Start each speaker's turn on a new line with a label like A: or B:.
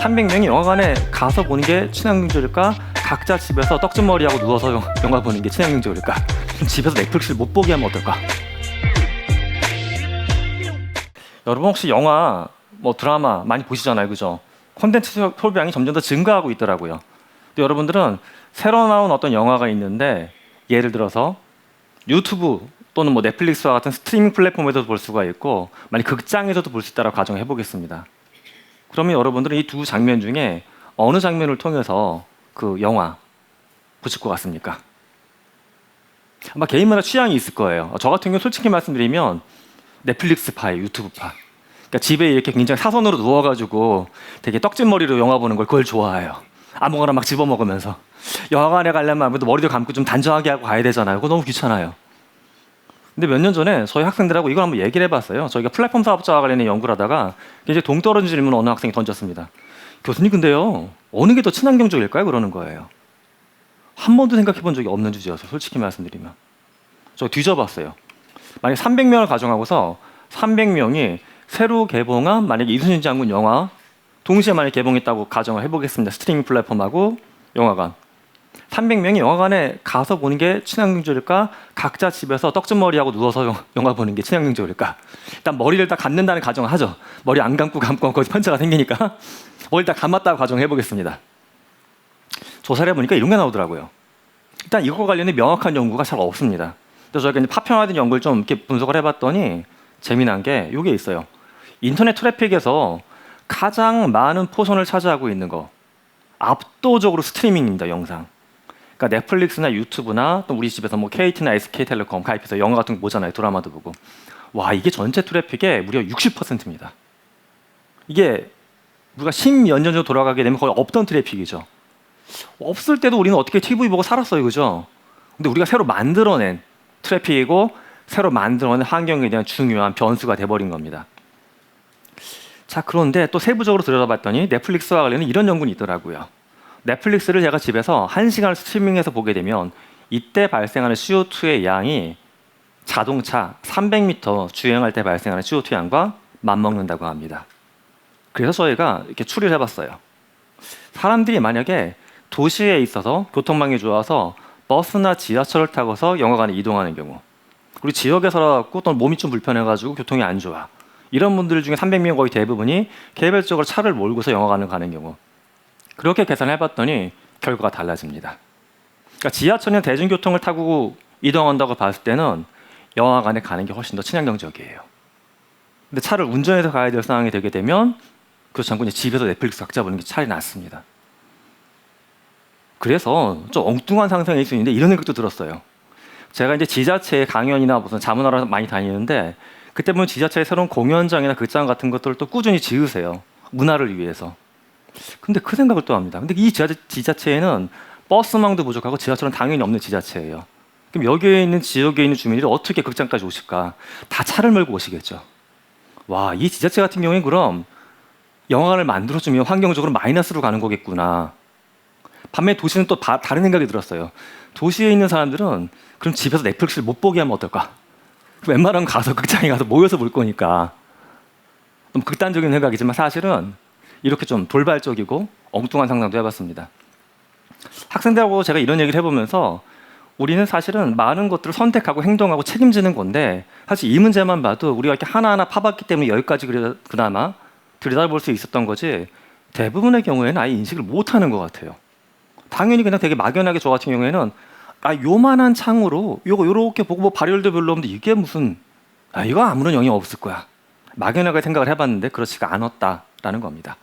A: 300명이 영화관에 가서 보는 게 친환경적일까? 각자 집에서 떡진머리하고 누워서 영화 보는 게 친환경적일까? 집에서 넷플릭스를 못 보게 하면 어떨까? 여러분 혹시 영화, 드라마 많이 보시잖아요, 그죠? 콘텐츠 소비량이 점점 더 증가하고 있더라고요. 근데 여러분들은 새로 나온 어떤 영화가 있는데 예를 들어서 유튜브 또는 넷플릭스와 같은 스트리밍 플랫폼에서도 볼 수가 있고 만약 극장에서도 볼 수 있다고 가정해 보겠습니다. 그러면 여러분들은 이 두 장면 중에 어느 장면을 통해서 그 영화 보실 것 같습니까? 아마 개인마다 취향이 있을 거예요. 저 같은 경우 솔직히 말씀드리면 넷플릭스파예요, 유튜브파. 그러니까 집에 이렇게 굉장히 사선으로 누워가지고 되게 떡진머리로 영화 보는 걸 그걸 좋아해요. 아무거나 막 집어먹으면서. 영화관에 가려면 아무래도 머리도 감고 좀 단정하게 하고 가야 되잖아요. 그거 너무 귀찮아요. 근데 몇 년 전에 저희 학생들하고 이걸 한번 얘기를 해봤어요. 저희가 플랫폼 사업자와 관련된 연구를 하다가 굉장히 동떨어진 질문을 어느 학생이 던졌습니다. 교수님 근데요, 어느 게 더 친환경적일까요? 그러는 거예요. 한 번도 생각해 본 적이 없는 주제여서 솔직히 말씀드리면. 저 뒤져봤어요. 만약에 300명을 가정하고서 300명이 새로 개봉한 만약에 이순신 장군 영화 동시에 만약에 개봉했다고 가정을 해보겠습니다. 스트리밍 플랫폼하고 영화관. 300명이 영화관에 가서 보는 게 친환경적일까? 각자 집에서 떡진머리하고 누워서 영화 보는 게 친환경적일까? 일단 머리를 다 감는다는 가정을 하죠. 머리 안 감고 거기 편차가 생기니까 머리 다 감았다고 가정해 보겠습니다. 조사를 해보니까 이런 게 나오더라고요. 일단 이거 관련된 명확한 연구가 잘 없습니다. 그래서 저희가 이제 파편화된 연구를 좀 이렇게 분석을 해봤더니 재미난 게 이게 있어요. 인터넷 트래픽에서 가장 많은 포션을 차지하고 있는 거 압도적으로 스트리밍입니다. 영상. 그러니까 넷플릭스나 유튜브나 또 우리 집에서 KT나 SK텔레콤 가입해서 영화 같은 거 보잖아요. 드라마도 보고. 와, 이게 전체 트래픽의 무려 60%입니다. 이게 우리가 10몇 년 정도 돌아가게 되면 거의 없던 트래픽이죠. 없을 때도 우리는 어떻게 TV 보고 살았어요. 그죠? 근데 우리가 새로 만들어낸 트래픽이고 새로 만들어낸 환경에 대한 중요한 변수가 돼버린 겁니다. 자, 그런데 또 세부적으로 들여다봤더니 넷플릭스와 관련된 이런 연구는 있더라고요. 넷플릭스를 제가 집에서 1시간을 스트리밍해서 보게 되면 이때 발생하는 CO2의 양이 자동차 300m 주행할 때 발생하는 CO2 양과 맞먹는다고 합니다. 그래서 저희가 이렇게 추리를 해봤어요. 사람들이 만약에 도시에 있어서 교통망이 좋아서 버스나 지하철을 타고서 영화관에 이동하는 경우, 우리 지역에 살아갖고 또 몸이 좀 불편해가지고 교통이 안 좋아, 이런 분들 중에 300명 거의 대부분이 개별적으로 차를 몰고서 영화관을 가는 경우, 그렇게 계산해봤더니 결과가 달라집니다. 그러니까 지하철이나 대중교통을 타고 이동한다고 봤을 때는 영화관에 가는 게 훨씬 더 친환경적이에요. 근데 차를 운전해서 가야 될 상황이 되게 되면 그렇지 않고 집에서 넷플릭스 각자 보는 게 차라리 낫습니다. 그래서 좀 엉뚱한 상상일 수 있는데 이런 생각도 들었어요. 제가 이제 지자체 강연이나 무슨 자문하러 많이 다니는데 그때 보면 지자체의 새로운 공연장이나 극장 같은 것들을 또 꾸준히 지으세요. 문화를 위해서. 근데 그 생각을 또 합니다. 근데 이 지자체에는 버스망도 부족하고 지하철은 당연히 없는 지자체예요. 그럼 여기에 있는 지역에 있는 주민들이 어떻게 극장까지 오실까? 다 차를 몰고 오시겠죠. 와, 이 지자체 같은 경우에 그럼 영화관을 만들어주면 환경적으로 마이너스로 가는 거겠구나. 반면에 도시는 또 다른 생각이 들었어요. 도시에 있는 사람들은 그럼 집에서 넷플릭스를 못 보게 하면 어떨까? 웬만하면 가서 극장에 가서 모여서 볼 거니까. 너무 극단적인 생각이지만 사실은 이렇게 좀 돌발적이고 엉뚱한 상상도 해봤습니다. 학생들하고 제가 이런 얘기를 해보면서 우리는 사실은 많은 것들을 선택하고 행동하고 책임지는 건데 사실 이 문제만 봐도 우리가 이렇게 하나하나 파봤기 때문에 여기까지 그나마 들여다볼 수 있었던 거지 대부분의 경우에는 아예 인식을 못하는 것 같아요. 당연히 그냥 되게 막연하게 저 같은 경우에는 요만한 창으로 요렇게 보고 발열도 별로 없는데 이게 무슨 이거 아무런 영향 없을 거야. 막연하게 생각을 해봤는데 그렇지가 않았다라는 겁니다.